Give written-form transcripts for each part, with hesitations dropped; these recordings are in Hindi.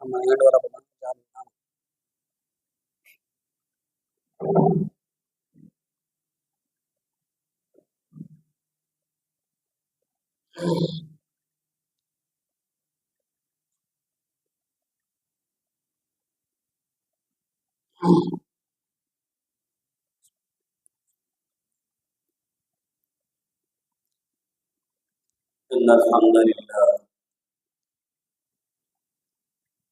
நம்ம ஏடு வர பண்ண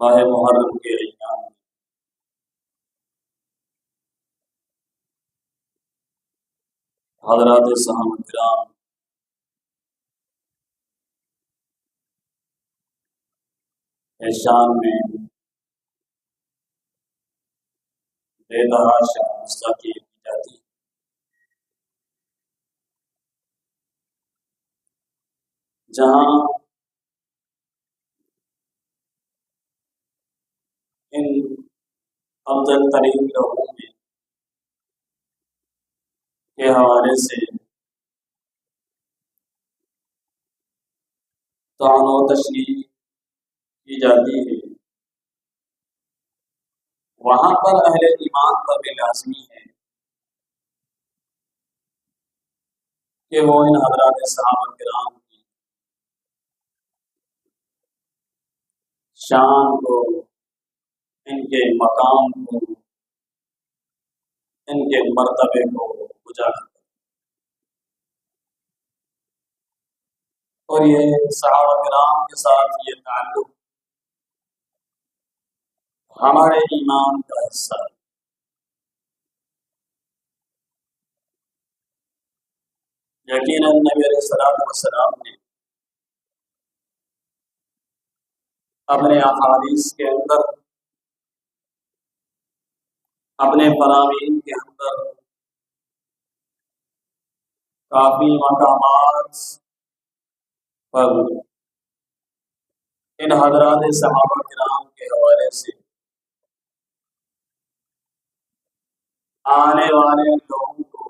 माह मुहर्रम के अय्याम में हज़रात सहाबा किराम शान में बेतहाशा मुस्तकी की जाती है। जहाँ इन अफजल तरीन लोगों में के हवाले से तानो तशरीह की जाती है, वहाँ पर अहले ईमान पर भी लाज़मी है कि वो इन हजरात सहाबा किराम की शान को, इनके मकाम को, इनके मर्तबे को उजागर करें। और ये सहाबा किराम के साथ ये ताल्लुक हमारे ईमान का हिस्सा है। यकीनन नबी अलैहिस्सलातु वस्सलाम ने अपने अहादीस के अंदर, अपने फरामीन के अंदर काफी मकामात पर इन हजरात सहाबा किराम के हवाले से आने वाले लोगों को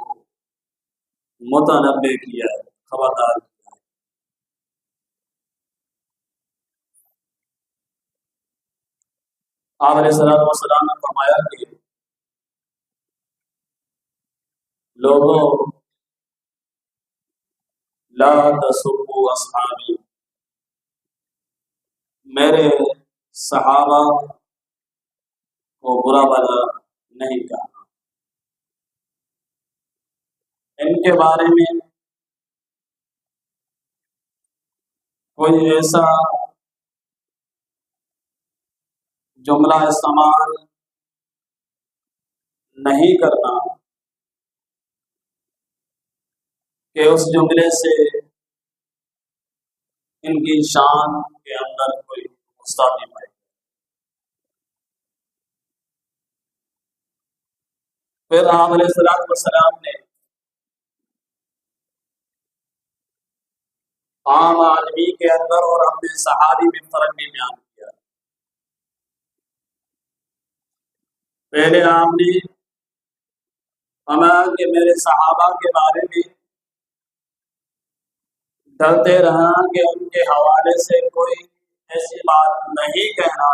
मुतनब्बे किया है, खबरदार किया है। आप अलैहिस्सलातु वस्सलाम ने फरमाया कि लोगों, ला तसुब्बु अस्हाबी, मेरे सहाबा को बुरा भला नहीं कहा। इनके बारे में कोई ऐसा जुमला इस्तेमाल नहीं करना कि उस जुमले से इनकी शान के अंदर कोई गुस्ताखी पाई। फिर आप अलैहिस्सलातु वस्सलाम ने आम आदमी के अंदर और अपने सहाबी में फर्क भी बयान किया। पहले आपने फरमाया कि मेरे सहाबा के बारे में डरते रहना कि उनके हवाले से कोई ऐसी बात नहीं कहना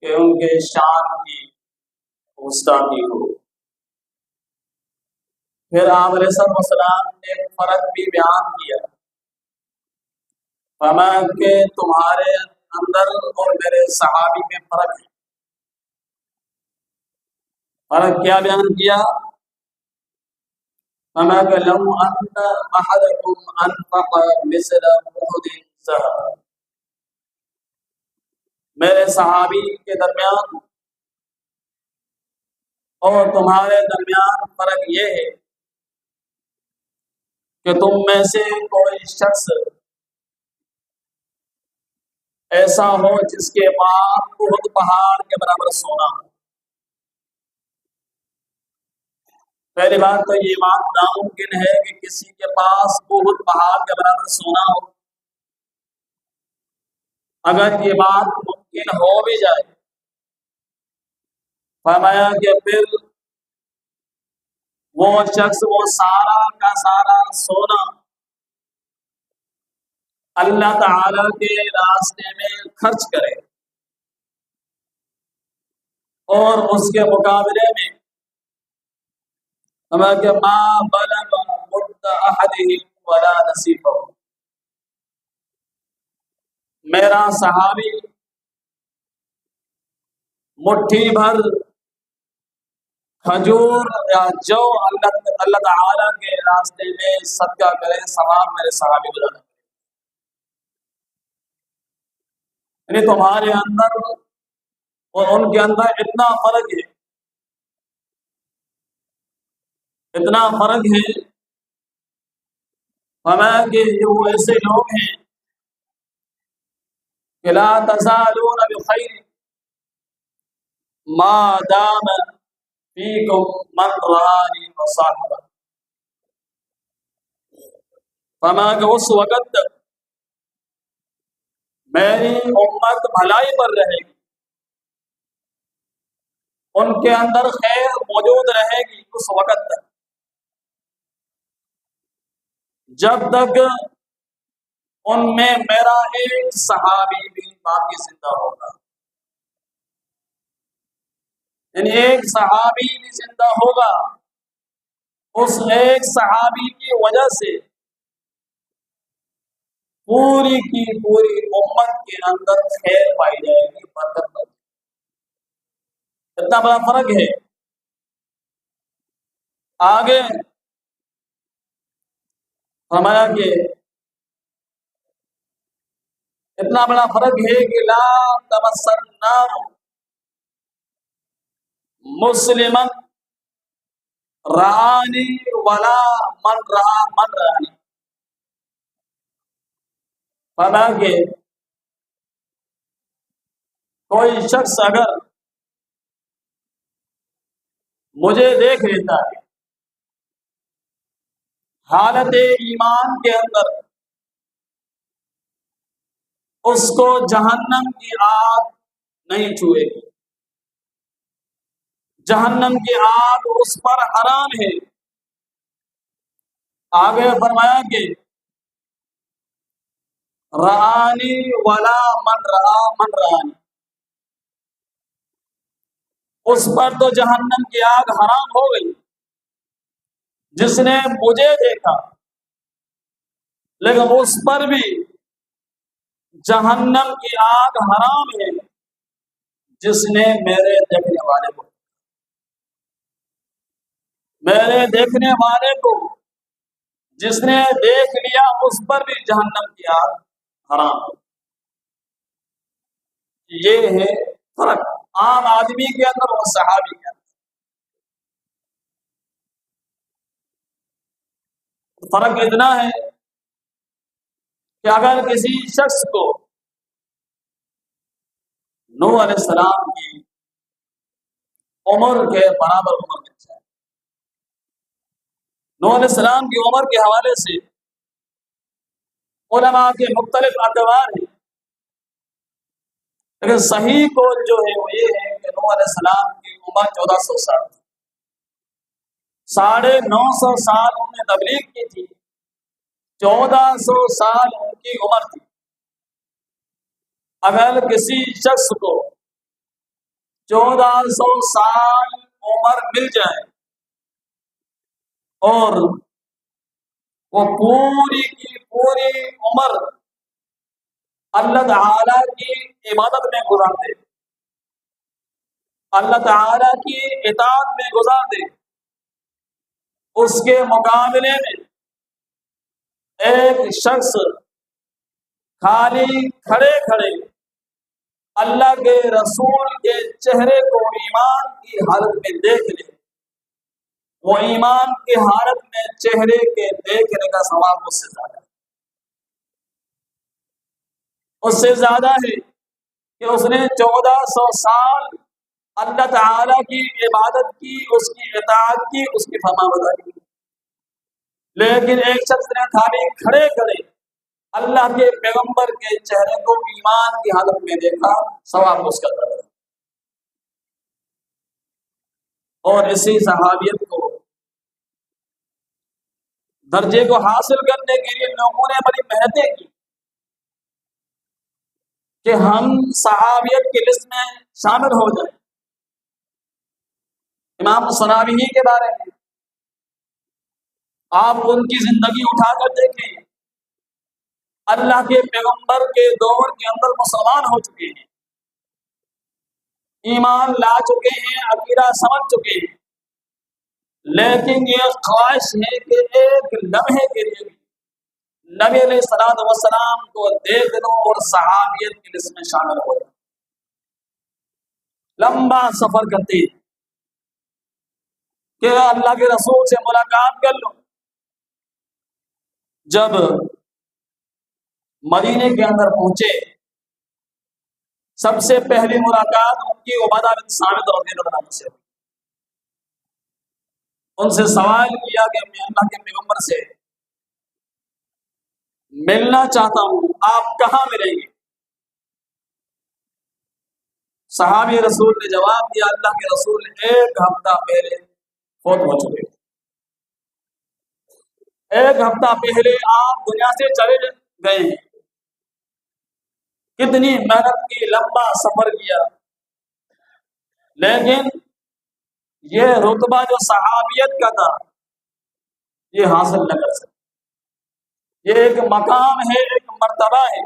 कि उनके शान की गुस्ताखी हो। फिर आप अलैहिस्सलाम ने फर्क भी बयान किया, फरमाया कि तुम्हारे अंदर और मेरे सहाबी में फर्क है। फर्क क्या बयान किया? फरमाया कि लम अन्न अहदकुम अनफक़ मिस्ल उहुदिन ज़हब, मेरे सहाबी के दरमियान और तुम्हारे दरमियान फर्क ये है कि तुम में से कोई शख्स ऐसा हो जिसके पास उहुद पहाड़ के बराबर सोना हो। पहली बात तो ये बात नामुमकिन है कि किसी के पास उहुद पहाड़ के बराबर सोना हो। अगर ये बात मुमकिन हो भी जाए, फरमाया कि फिर वो शख्स वो सारा का सारा सोना अल्लाह ताला के रास्ते में खर्च करे और उसके मुकाबले में हमारे माँ बलग मुद्द अहदिहिम वला नसीफहु, मेरा सहाबी मुट्ठी भर खजूर या जौ अल्लाह ताला के रास्ते में सदका करे, सवाब मेरे सहाबी को जाना। यानी तुम्हारे अंदर और उनके अंदर इतना फर्क है, इतना फर्क है। फरमाया कि ये वो ऐसे लोग हैं कि ला तज़ालून बिखैर मा दाम फीकुम मन रानी व साहिबा, फरमाया कि उस वक़्त तक मेरी उम्मत भलाई पर रहेगी, उनके अंदर खैर मौजूद रहेगी उस वक़्त तक जब तक उनमें मेरा एक सहाबी भी बाकी जिंदा होगा। यानी एक सहाबी भी जिंदा होगा उस एक सहाबी की वजह से पूरी की पूरी उम्मत के अंदर खैर पाई जाएगी, बरकत पाई जाएगी। इतना बड़ा फर्क है। आगे फरमाया कि इतना बड़ा फर्क है कि ला तमस्सन नार मुस्लिमन रानी वला मन रानी। फरमाया कि कोई शख्स अगर मुझे देख लेता है हालत ईमान के अंदर, उसको जहन्नम की आग नहीं छुएगी, जहन्नम की आग उस पर हराम है। आगे फरमाया कि रानी वाला मन रानी, उस पर तो जहन्नम की आग हराम हो गई। जिसने मुझे देखा लेकिन उस पर भी जहन्नम की आग हराम है, जिसने मेरे देखने वाले को, मेरे देखने वाले को जिसने देख लिया उस पर भी जहन्नम की आग हराम है। ये है फर्क आम आदमी के अंदर और सहाबी के अंदर। फर्क इतना है कि अगर किसी शख्स को नूह अलैहिस्सलाम की उम्र के बराबर उम्र मिल जाए, नूह अलैहिस्सलाम की उम्र के हवाले से उलमा के मुख्तलिफ अक़वाल हैं, लेकिन सही कौल जो है वो ये है कि नूह अलैहिस्सलाम की उम्र 1400 साल थी। 950 साल उन्होंने तबलीग की थी, 1400 साल उनकी उम्र थी। अगर किसी शख्स को 1400 साल उम्र मिल जाए और वो पूरी की पूरी उम्र अल्लाह ताला की इबादत में गुजार दे, अल्लाह ताला की इताअत में गुजार दे, उसके मुकाबले में एक शख्स खाली खड़े खड़े अल्लाह के रसूल के चेहरे को ईमान की हालत में देख ले, वो ईमान की हालत में चेहरे के देखने का सवाब उससे ज्यादा है कि उसने 1400 साल अल्लाह ताला की इबादत की, उसकी इताअत की, उसकी फरमाबरदारी की। लेकिन एक शख्स ने खाली खड़े खड़े अल्लाह के पैगंबर के चेहरे को ईमान की हालत में देखा, सवाब उसका था। और इसी सहाबियत को दर्जे को हासिल करने के लिए लोगों ने बड़ी मेहनतें की कि हम सहाबियत की लिस्ट में शामिल हो जाए। इमाम सनावी के बारे में आप उनकी जिंदगी उठाकर देखें, अल्लाह के पैगंबर के दौर के अंदर मुसलमान हो चुके हैं, ईमान ला चुके हैं, अकीदा समझ चुके हैं, लेकिन ये ख्वाहिश है कि एक लम्हे के लिए भी नबी अलैहिस्सलातु वस्सलाम को देख लो और सहाबियत की लिस्ट में शामिल हो जाए। लंबा सफर करते कि अल्लाह के रसूल से मुलाकात कर लो। जब मदीने के अंदर पहुंचे, सबसे पहली मुलाकात उनकी उबादा बिन सामित रज़ियल्लाहु अन्हु से। उनसे सवाल किया कि मैं अल्लाह के पैगंबर से मिलना चाहता हूं, आप कहां मिलेंगे? सहाबी रसूल ने जवाब दिया, अल्लाह के रसूल 1 हफ्ता पहले फौत हो चुके, 1 हफ्ता पहले आप दुनिया से चले गए हैं। कितनी मेहनत की, लंबा सफर किया, लेकिन ये रुतबा जो सहाबियत का था ये हासिल न कर सकते। ये एक मकाम है, एक मर्तबा है।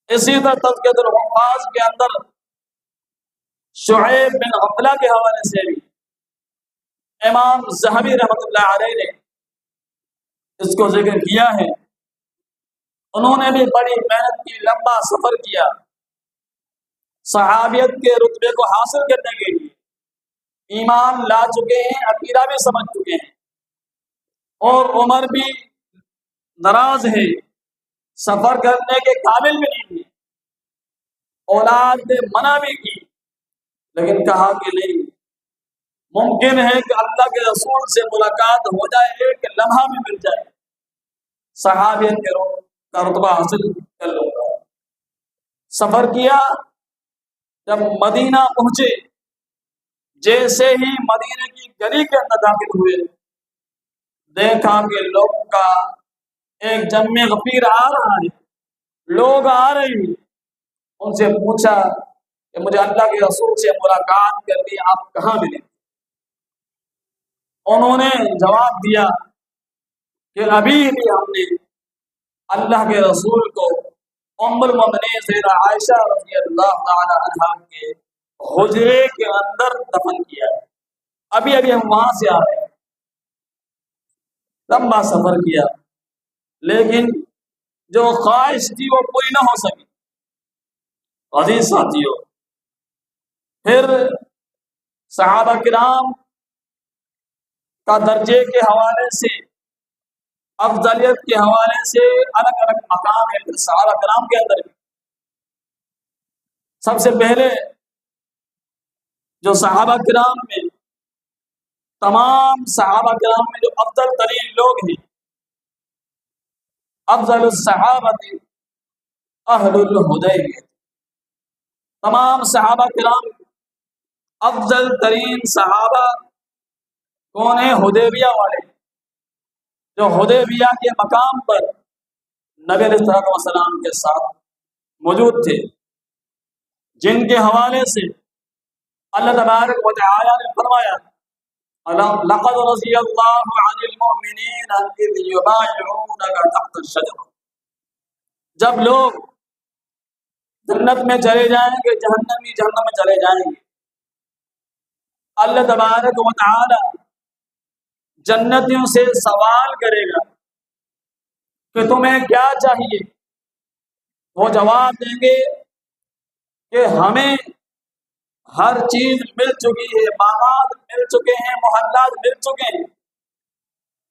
इसी तरह तज़कियतुल हुफ़्फ़ाज़ के अंदर शुएब बिन गफला के हवाले से भी इमाम ज़हबी रहमतुल्लाह अलैह ने इसको जिक्र किया है। उन्होंने भी बड़ी मेहनत की, लंबा सफर किया सहाबियत के रुतबे को हासिल करने के लिए। ईमान ला चुके हैं, अकीदा भी समझ चुके हैं, और उम्र भी नाराज है, सफर करने के काबिल भी नहीं है। औलाद ने मना भी की, लेकिन कहा कि नहीं, मुमकिन है कि अल्लाह के रसूल से मुलाकात हो जाए, एक लम्हा भी मिल जाए, सहाबियत के का रुतबा हासिल कर लूंगा। सफर किया, जब मदीना पहुंचे, जैसे ही मदीने की गली के अंदर दाखिल हुए, देखा कि लोगों का एक जम्मे गफीर आ रहा है, लोग आ रहे हैं। उनसे पूछा कि मुझे अल्लाह के रसूल से मुलाकात करनी, आप कहाँ मिले? उन्होंने जवाब दिया कि अभी भी हमने अल्लाह के रसूल को उम्मुल मोमिनीन सैयदा आयशा रज़ियल्लाहु ताला अन्हा के हुजरे के अंदर दफन किया है, अभी अभी हम वहां से आ रहे हैं। लंबा सफर किया, लेकिन जो ख्वाहिश थी वो पूरी ना हो सकी। अजीज साथियों, फिर सहाबा किराम का दर्जे के हवाले से, अफजलियत के हवाले से अलग अलग मकाम है सहाबा किराम के अंदर भी। सबसे पहले जो सहाबा किराम में, तमाम सहाबा किराम में जो अफजल तरीन लोग हैं, अफजल सहाबती अहलुल हुदैबिया, तमाम सहाबा किराम अफजल तरीन सहाबा कौन है? हुदैबिया वाले, जो हुदैबिया के मकाम पर नबी अलैहि सलाम के साथ मौजूद थे, जिनके हवाले से अल्लाह तबारक व तआला ने फरमाया, लक़द रज़ियल्लाहु अनिल मुमिनीना इज़ युबायिऊनका तहत अश-शजरा। जब लोग जन्नत में चले जाएंगे, जहन्नमी जहन्नम में चले जाएंगे, अल्लाह तबारक व तआला जन्नतियों से सवाल करेगा कि तुम्हें क्या चाहिए? वो जवाब देंगे कि हमें हर चीज मिल चुकी है, बागात मिल चुके हैं, मोहल्लात मिल चुके हैं,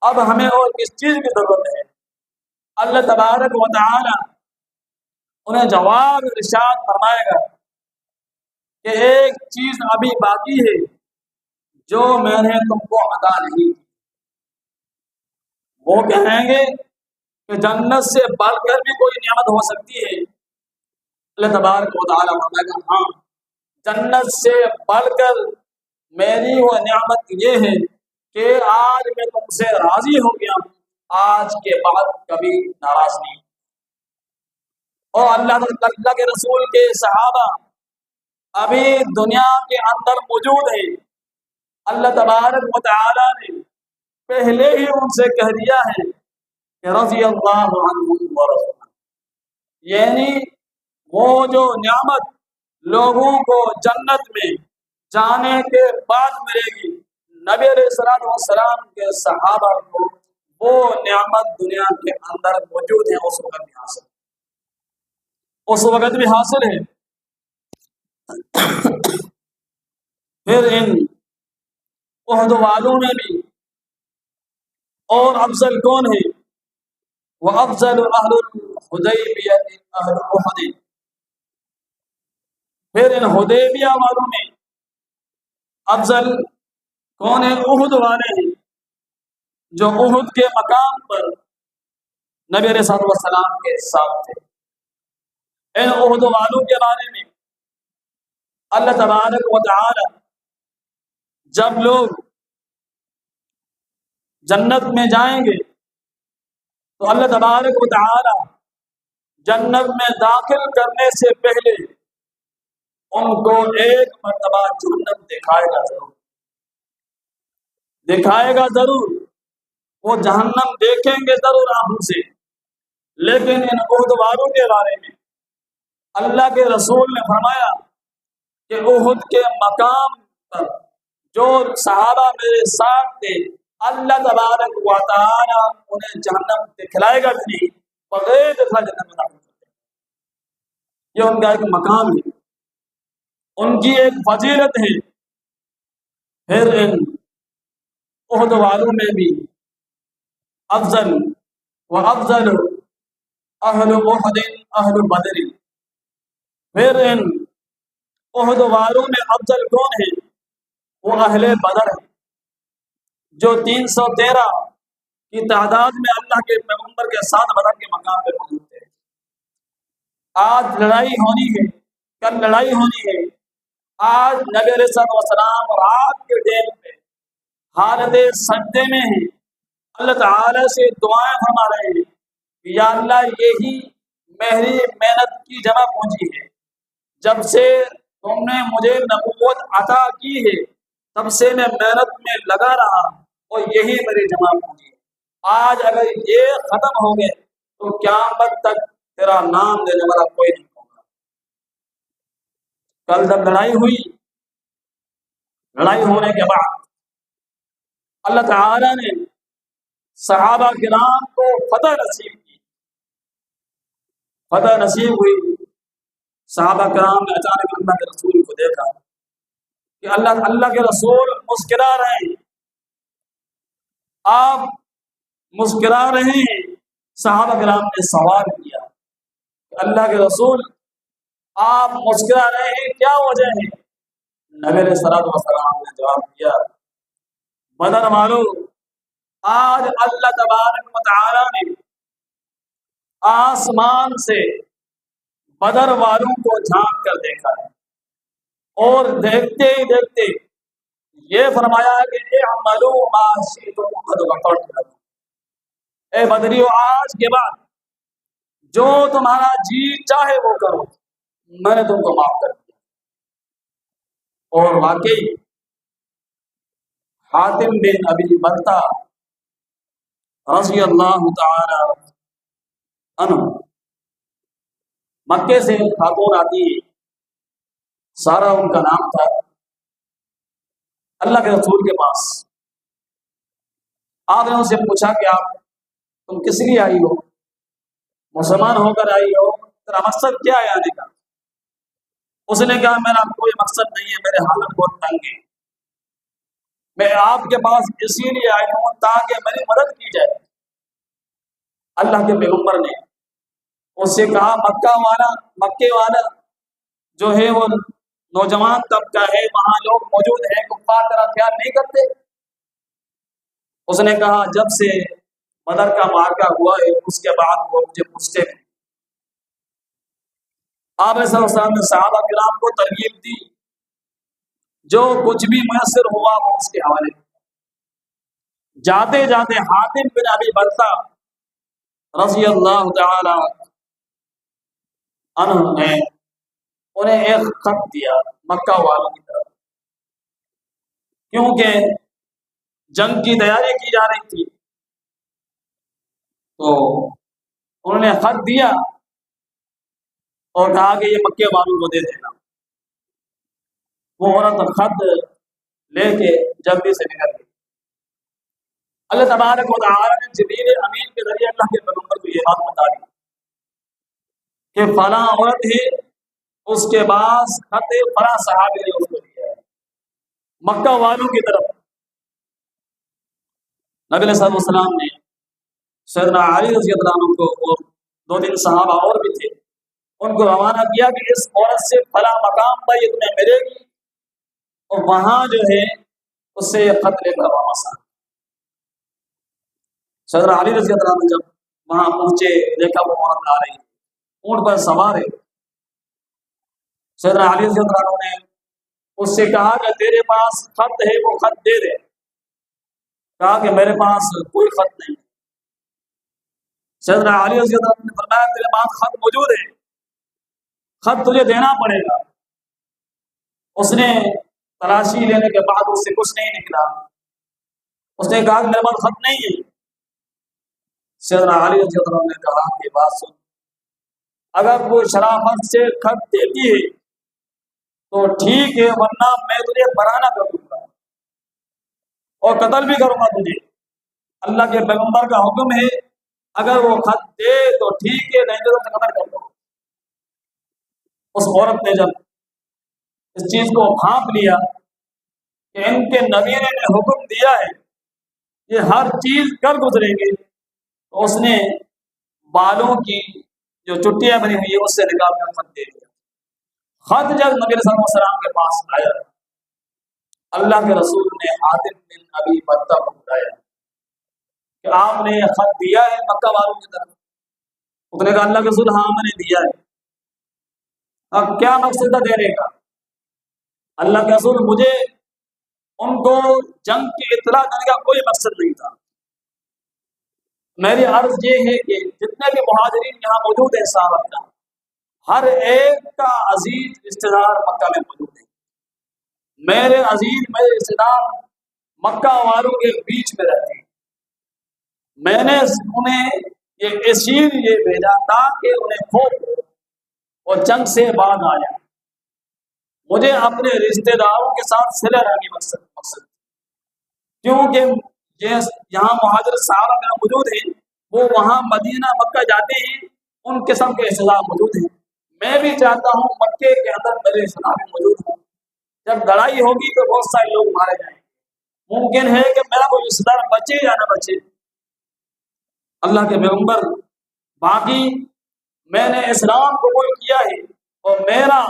अब हमें और किस चीज की जरूरत है? अल्लाह तबारक व तआला उन्हें जवाब इरशाद फरमाएगा कि एक चीज अभी बाकी है जो मैंने तुमको अता नहीं की। वो कहेंगे कि जन्नत से बढ़कर भी कोई नियामत हो सकती है? अल्लाह तबारक व तआला फरमाएगा, हाँ, जन्नत से बढ़कर मेरी वो नियामत ये है कि आज मैं तुमसे राजी हो गया हूँ, आज के बाद कभी नाराज नहीं। और अल्लाह के रसूल के सहाबा अभी दुनिया के अंदर मौजूद है। अल्लाह तबारक व तआला ने पहले ही उनसे कह दिया है कि रज़ियल्लाहु अन्हुम व रज़ू, यानी वो जो नियामत लोगों को जन्नत में जाने के बाद मिलेगी, नबी अलैहिस्सलाम के सहाबा को वो नियामत दुनिया के अंदर मौजूद है, उस वक्त भी हासिल, उस वक्त भी हासिल है। फिर इन उहद वालों में भी और अफजल कौन है? वह अफजल अहलुल हुदैबिया अहलुल उहद। फिर इन हुदैबिया वालों में अफजल कौन है? उहद वाले हैं, जो उहद के मकाम पर नबी अलैहिस्सलाम के साथ थे। इन उहद वालों के बारे में अल्लाह तबारक व तआला जब लोग जन्नत में जाएंगे तो अल्लाह तबारक व तआला जन्नत में दाखिल करने से पहले उनको एक मर्तबा जन्नत दिखाएगा जरूर, दिखाएगा जरूर। वो जहन्नम देखेंगे जरूर आंखों से, लेकिन इन उहद वालों के बारे में अल्लाह के रसूल ने फरमाया कि उहद के मकाम पर जो सहाबा मेरे साथ थे, अल्लाह तबारक व तआला उन्हें जहन्नम दिखलाएगा कि नहीं, बगैर दिखला जन्नत में दाखिल कर देगा। ये उनका एक मकाम है, उनकी एक फजीलत है। फिर इन उहद वालों में भी अफजल व अफजल अहल उहद अहल बदर। फिर इन उहद वालों में अफजल कौन है? वो अहले बदर है, जो 313 की तादाद में अल्लाह के पैगंबर के साथ बदर के मकाम पे मौजूद थे। आज लड़ाई होनी है, कल लड़ाई होनी है। आज नबी अलैहिस्सलाम रात के टाइम पे हालत सजदे में है, अल्लाह ताला से दुआएं फरमा रहे हैं कि या अल्लाह, यही मेरी मेहनत की जमा पूंजी है। जब से तुमने मुझे नबूवत अता की है, तब से मैं मेहनत में लगा रहा और यही मेरी जमा पूंजी है। आज अगर ये खत्म हो गए तो क़यामत तक तेरा नाम देने वाला कोई नहीं होगा। कल जब लड़ाई हुई, लड़ाई होने के बाद अल्लाह ताला ने सहाबा किराम को फतह नसीब की। फतह नसीब हुई। सहाबा किराम ने अचानक अल्लाह के रसूल को देखा कि अल्लाह के रसूल मुस्कुरा रहे हैं, आप मुस्कुरा रहे हैं। सहाबा किराम ने सवाल किया कि अल्लाह के रसूल, आप मुस्कुरा रहे हैं, क्या वजह है? नबी अलैहिस्सलातु वस्सलाम ने जवाब दिया, बदर वालों, आज अल्लाह तबारक व तआला ने आसमान से बदर वालों को झांक कर देखा है और देखते ही देखते ये फरमाया कि इअमलू मा शि'तुम क़द गफ़रतु लकुम। ए बदरियों, आज के बाद जो तुम्हारा जी चाहे वो करो, मैंने तुमको माफ कर दिया। और वाकई हातिम बिन अबी बल्ता रज़ी अल्लाह तआला अन्हु, मक्के से खातून आती, सारा उनका नाम था, अल्लाह के रसूल के पास। आपने उनसे पूछा कि तुम किस लिए आई हो? मुसलमान होकर आई हो, तेरा मकसद क्या है आने का? उसने कहा, मेरा कोई मकसद नहीं है, मेरे हालत बहुत तंग है, मैं आपके पास इसीलिए आई हूँ ताकि मेरी मदद की जाए। अल्लाह के पैगंबर ने उससे कहा, मक्के वाला जो है वो नौजवान तबका है, वहां लोग मौजूद हैं, कुफ्फार तेरा ख्याल नहीं करते? उसने कहा, जब से बदर का मार्का हुआ है उसके बाद वो मुझे पूछते हैं। आपने सल्लल्लाहु अलैहि वसल्लम ने सहाबा किराम को तरगीब दी, जो कुछ भी मुयस्सर हुआ वो उसके हवाले। जाते जाते हातिम बिन अबी बल्ता रज़ी अल्लाह तआला अन्हु ने उन्हें एक खत दिया मक्का वालों की तरफ, क्योंकि जंग की तैयारी की जा रही थी। तो उन्होंने खत दिया और कहा कि ये मक्के वालों को दे देना। वो औरत खत लेके जल्दी से निकल गई। अल्लाह तबारक व तआला ने जिब्रील अमीन के जरिए अल्लाह के पैगंबर को ये बात बता दी कि फला औरत है, उसके बाद खत फला सहाबी ने उसको दिया है मक्का वालों की तरफ। नबी सल्लल्लाहु अलैहि वसल्लम ने सैयदना अली रज़ियल्लाहु अन्हु को और 2-3 सहाबा और भी थे, उनको रवाना किया कि इस औरत से फला मकाम पर ये तुम्हें मिलेगी और वहां जो है उससे ये खत लेकर वापस आ। सैयदना अली रज़ियल्लाहु अन्हु जब वहां पहुंचे, देखा वो औरत आ रही, ऊंट पर सवार है। सैयदना अली रज़ियल्लाहु अन्हु ने उससे कहा कि तेरे पास खत है, वो खत दे दे। कहा कि मेरे पास कोई खत नहीं। सैयदना अली रज़ियल्लाहु अन्हु ने फरमाया, तेरे पास खत मौजूद है, खत तुझे देना पड़ेगा। उसने तलाशी लेने के बाद उससे कुछ नहीं निकला। उसने कहा कि मेरे पास खत नहीं है। सैयदना अली रज़ी अल्लाह अन्हु ने कहा कि बात सुन, अगर वो शराफत से खत देती है तो ठीक है, वरना मैं तुझे बराना कर दूंगा और कत्ल भी करूंगा तुझे। अल्लाह के पैगंबर का हुक्म है, अगर वो खत दे तो ठीक है, नहीं तो कत्ल कर दो। उस औरत ने जब इस चीज को भांप लिया कि इनके नबी ने हुक्म दिया है, ये हर चीज कर गुजरेंगे, तो उसने बालों की जो चुट्टियां बनी हुई है उससे निकाल कर खत दे दिया। खत जब नबी सल्लल्लाहु अलैहि वसल्लम के पास आया, अल्लाह के रसूल ने हातिम बिन अबी बत्ता को बुलाया कि आपने यह खत दिया है मक्का वालों की तरफ। उसने कहा अल्लाह के रसूल हाँ मैंने दिया है। अब क्या मकसद था देने का? अल्लाह के रसूल मुझे उनको जंग की इत्तला देने का कोई मकसद नहीं था। मेरी अर्ज ये है कि जितने भी मुहाजिरीन यहाँ मौजूद हैं साहब का, हर एक का अजीज रिश्तेदार मक्का में मौजूद है। मेरे अजीज मेरे रिश्तेदार मक्का वालों के बीच में रहते हैं। मैंने उन्हें ये इसीलिए भेजा था कि उन्हें खौफ और जंग से बाद आ जाए। मुझे अपने रिश्तेदारों के साथ सिले रहने मकसद क्योंकि ये यहाँ मुहाजिर साहबा का मौजूद है, वो वहाँ मदीना मक्का जाते हैं, उन किस्म के रिश्तेदार मौजूद हैं। मैं भी चाहता हूँ मक्के के अंदर मेरे रिश्तेदार मौजूद हों। जब लड़ाई होगी तो बहुत सारे लोग मारे जाएंगे। मुमकिन है कि मेरा कोई रिश्तेदार बचे या ना बचे। अल्लाह के पैगंबर, बाकी मैंने इस्लाम कबूल किया है और मेरा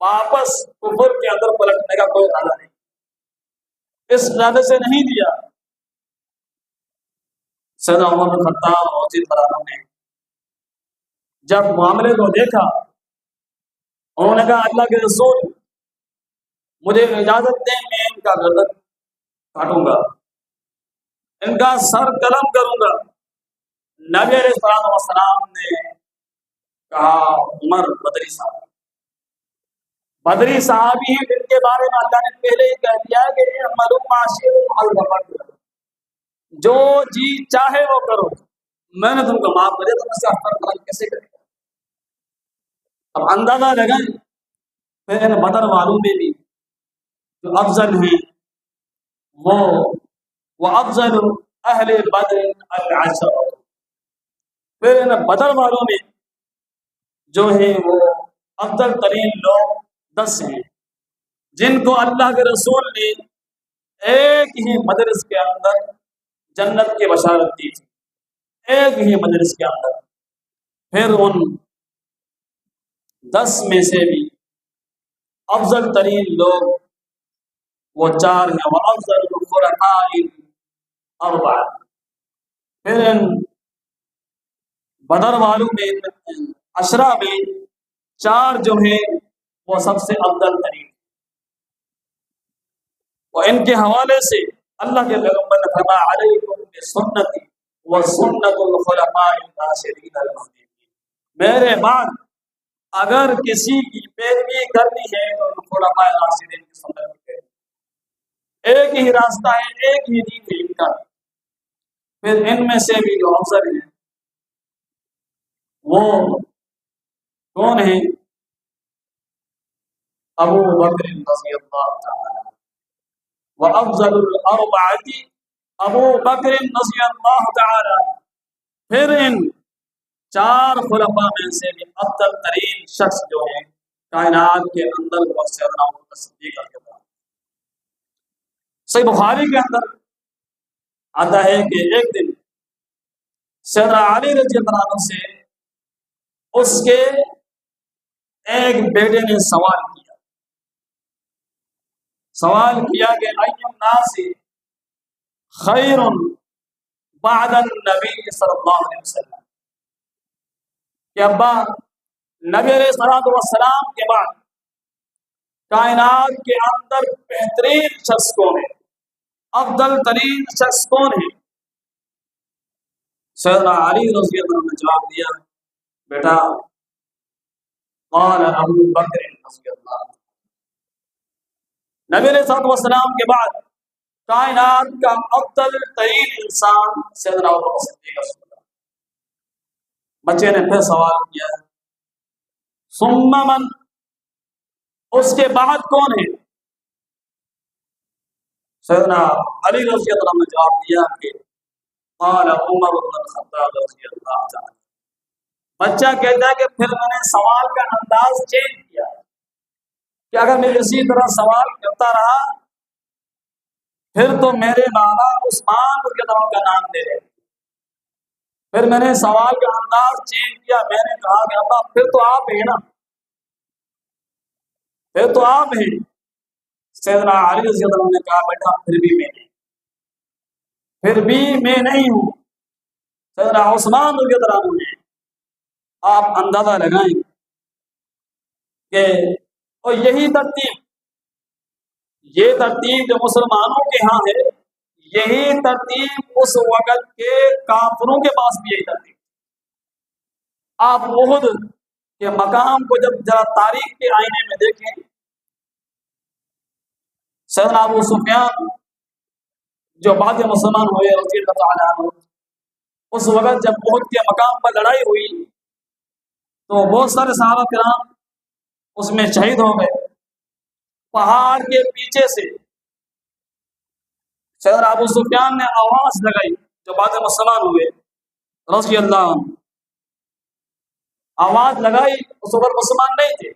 वापस कुफर के अंदर पलटने का कोई इरादा नहीं, इस इरादे से नहीं दिया। सैयदना उमर बिन खत्ताब रज़ियल्लाहु ने जब मामले को देखा, उन्होंने कहा अल्लाह के रसूल मुझे इजाजत दें, मैं इनका गर्दन काटूंगा, इनका सर कलम करूंगा। नबी अलैहिस्सलाम वस्सलाम ने कहा उमर बदरी साहबी हैं, जिनके बारे में अल्लाह ने पहले ही कह दिया है कि जो जी चाहे वो करो, मैंने तुमको माफ कर दिया, तुम इसका कलम कैसे करेगा? अब अंदाजा लगाएं, फिर बदर वालों में भी जो अफजल हैं वो अफजल अहले बदर अल-अशर, फिर बदर वालों में जो है वो अफजल तरीन लोग 10 हैं, जिनको अल्लाह के रसूल ने एक ही मजलिस के अंदर जन्नत की बशारत दी थी, एक ही मजलिस के अंदर। फिर उन 10 में से भी अफजल तरीन लोग वो 4 हैं, वो अफजल खुलफाए अर्बा। फिर इन बदर वालों में अशरा में 4 जो हैं वो सबसे अफजल तरीन। और इनके हवाले से अल्लाह के पैगंबर ने फरमाया अलैकुम बिसुन्नती व सुन्नतुल खुलफाए राशिदीन अल-महदीयीन, मेरे बाद अगर किसी की पैरवी करनी है तो खुलफाए राशिदीन की सुन्नत की पैरवी। एक ही रास्ता है, एक ही दीन है इनका। फिर इनमें से भी जो अफजल हैं वो कौन है? अबू बकर रज़ियल्लाहु तआला व अफजलुल अर्बअती अबू बकर रज़ियल्लाहु तआला। फिर इन 4 खुलफा में से भी अफजल तरीन शख्स जो है कायनात के अंदर वो सैयदना अबू बकर सिद्दीक़ रज़ियल्लाहु। सही बुखारी के अंदर आता है कि एक दिन सैयदना अली रज़ियल्लाहु अन्हु से उसके एक बेटे ने सवाल किया कि अय्युन नासी खैरुन बअदन नबी सल्लल्लाहु अलैहि वसल्लम, कि अब्बा नबी अलैहिस्सलातु वस्सलाम के बाद कायनात के अंदर बेहतरीन शख्स कौन है, अफजल तरीन शख्स कौन है? सैयदना अली रज़ियल्लाहु अन्हु ने जवाब दिया, बेटा क़ाल अबू बकर रज़ियल्लाहु। नबी अलैहिस्सलातु वस्सलाम के बाद कायनात का अफजल तरीन इंसान सैयदना अबू बकर सिद्दीक़। बच्चे ने फिर सवाल किया, सुम्मा मन, उसके बाद कौन है? सैयदना अली रज़ी अल्लाह अन्हु ने जवाब दिया कि क़ाल उमर इब्न ख़त्ताब रज़ी अल्लाह तआला। बच्चा कहता है कि फिर मैंने सवाल का अंदाज चेंज किया कि अगर मैं इसी तरह सवाल करता रहा फिर तो मेरे नाना उस्मान रज़ी अल्लाह अन्हु का नाम ले रहे। फिर मैंने सवाल का अंदाज चेंज किया, मैंने कहा कि अब्बा फिर तो आप हैं ना, फिर तो आप हैं। सैयदना अली रज़ी अल्लाह अन्हु ने कहा, बेटा फिर भी मैं नहीं, फिर भी मैं नहीं हूँ। सैयदना उस्मान रज़ी अल्लाह अन्हु ने, आप अंदाजा लगाएं कि और यही तरतीब, ये तरतीब जो मुसलमानों के यहाँ है, यही तरतीब उस वक़्त के काफिरों के पास भी यही तरतीब। आप उहुद के मकाम को जब जरा तारीख के आईने में देखें, सैयदना अबू सुफियान जो बाद में मुसलमान हुए रज़ी अल्लाह तआला अन्हु, उस वक़्त जब उहुद के मकाम पर लड़ाई हुई तो बहुत सारे सहाबा किराम उसमें शहीद हो गए। पहाड़ के पीछे से सैयदना अबू सुफियान ने आवाज लगाई, जो बाद में मुसलमान हुए रज़ी अल्लाह अन्हु, आवाज लगाई। उस वक़्त मुसलमान नहीं थे,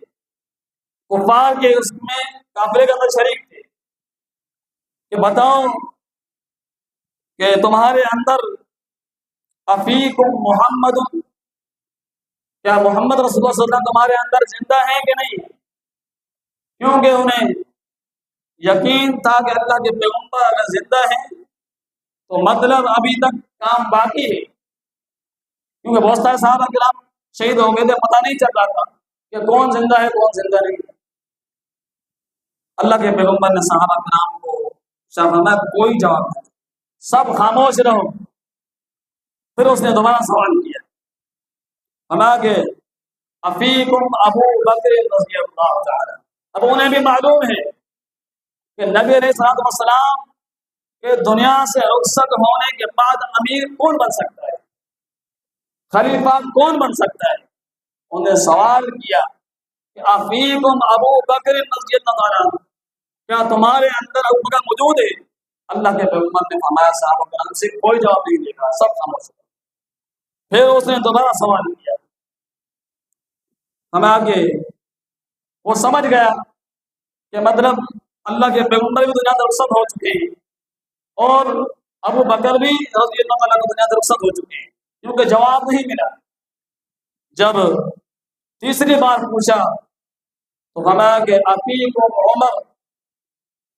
कुफार के उसमें काफिले के अंदर शरीक थे कि बताओ कि तुम्हारे अंदर अफीकुम मुहम्मदुन, क्या मोहम्मद रसूलुल्लाह सल्लल्लाहु अलैहि वसल्लम तुम्हारे अंदर जिंदा हैं कि नहीं? क्योंकि उन्हें यकीन था कि अल्लाह के पैगंबर अगर जिंदा हैं तो मतलब अभी तक काम बाकी है, क्योंकि बहुत सारे सहाबा किराम शहीद हो गए थे, पता नहीं चल रहा था कि कौन जिंदा है कौन जिंदा नहीं। अल्लाह के पैगंबर ने सहाबा किराम को फरमाया कोई जवाब नहीं, सब खामोश रहो। फिर उसने दोबारा सवाल किया, फरमाया कि अफीकुम अबू बकर रज़ियल्लाहु तआला। अब उन्हें भी मालूम है कि नबी अलैहिस्सलातु वस्सलाम के दुनिया से रुखसत होने के बाद अमीर कौन बन सकता है, खलीफा कौन बन सकता है। उन्हें सवाल किया कि अफीकुम अबू बकर रज़ियल्लाहु तआला, क्या तुम्हारे अंदर अबू बकर मौजूद है? अल्लाह के पैगंबर ने फरमाया सहाबा किराम से कोई जवाब नहीं देगा, सब खामोश। फिर उसने दोबारा सवाल किया, हमें आगे वो समझ गया कि मतलब अल्लाह के पैगंबर भी दुनिया से रुखसत हो चुके हैं और अबू बकर भी रज़ियल्लाहु अन्हु दुनिया से रुखसत हो चुके हैं, क्योंकि जवाब नहीं मिला। जब तीसरी बार पूछा तो फरमाया कि अफीकुम उमर,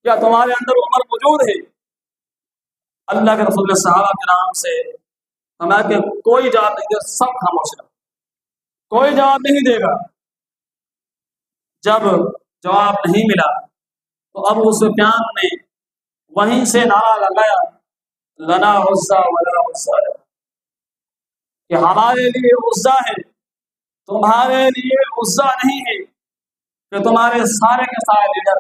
क्या तुम्हारे अंदर उमर मौजूद है? अल्लाह के रसूल ने सहाबा किराम से फरमाया कि कोई जवाब नहीं देगा, सब खामोश रहो, कोई जवाब नहीं देगा। जब जवाब नहीं मिला तो अबू सुफियान ने वहीं से नारा लगाया, लना उज़्ज़ा वला उज़्ज़ा लना, कि हमारे लिए उज़्ज़ा है, तुम्हारे लिए उज़्ज़ा नहीं है। कि तुम्हारे सारे के सारे लीडर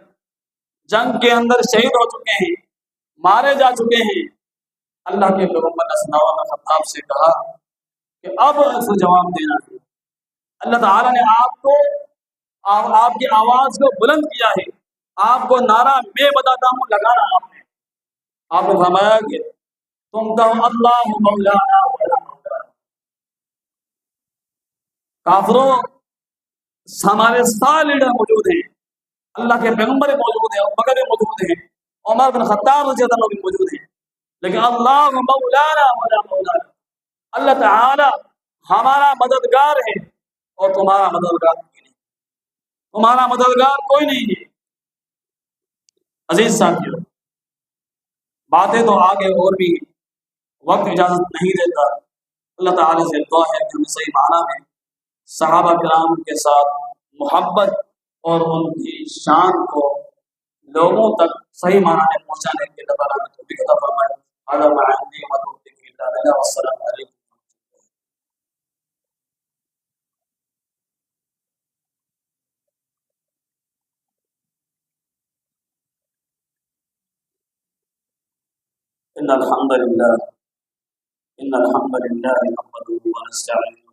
जंग के अंदर शहीद हो चुके हैं, मारे जा चुके हैं। अल्लाह के पैगंबर ने सल्लल्लाहु अलैहि वसल्लम से कहा कि अब ऐसा जवाब देना है। अल्लाह ताला ने आपको आपकी आवाज को बुलंद किया है, आपको नारा मैं बताता हूँ लगाना आपने। आपने फरमाया कि तुम कहो अल्लाह मौलाना वला मौला। काफिरों हमारे सारे लीडर मौजूद हैं, अल्लाह के पैगंबर मौजूद हैं, बकर मौजूद हैं, उमर बिन खत्ताब रज़ियल्लाहु अन्हु भी मौजूद हैं, लेकिन अल्लाह मौलाना वला मौला, अल्लाह ताला हमारा मददगार है और तुम्हारा मददगार कोई नहीं, तुम्हारा मददगार कोई नहीं है। अजीज साथियों, बातें तो आगे और भी वक्त इजाजत नहीं देता। अल्लाह ताला से दुआ है कि हमें सही माना में सहाबा किराम के साथ मोहब्बत और उनकी शान को लोगों तक सही माना में पहुंचाने के लिए अल्लाह ताला तौफीक अता फरमाए। हज़ा मा इंदी व तौफीक इल्ला बिल्लाह, वस्सलामु अलैकुम। इन्नल हम्दुलिल्लाह नहमदुहु व नस्तईनुहु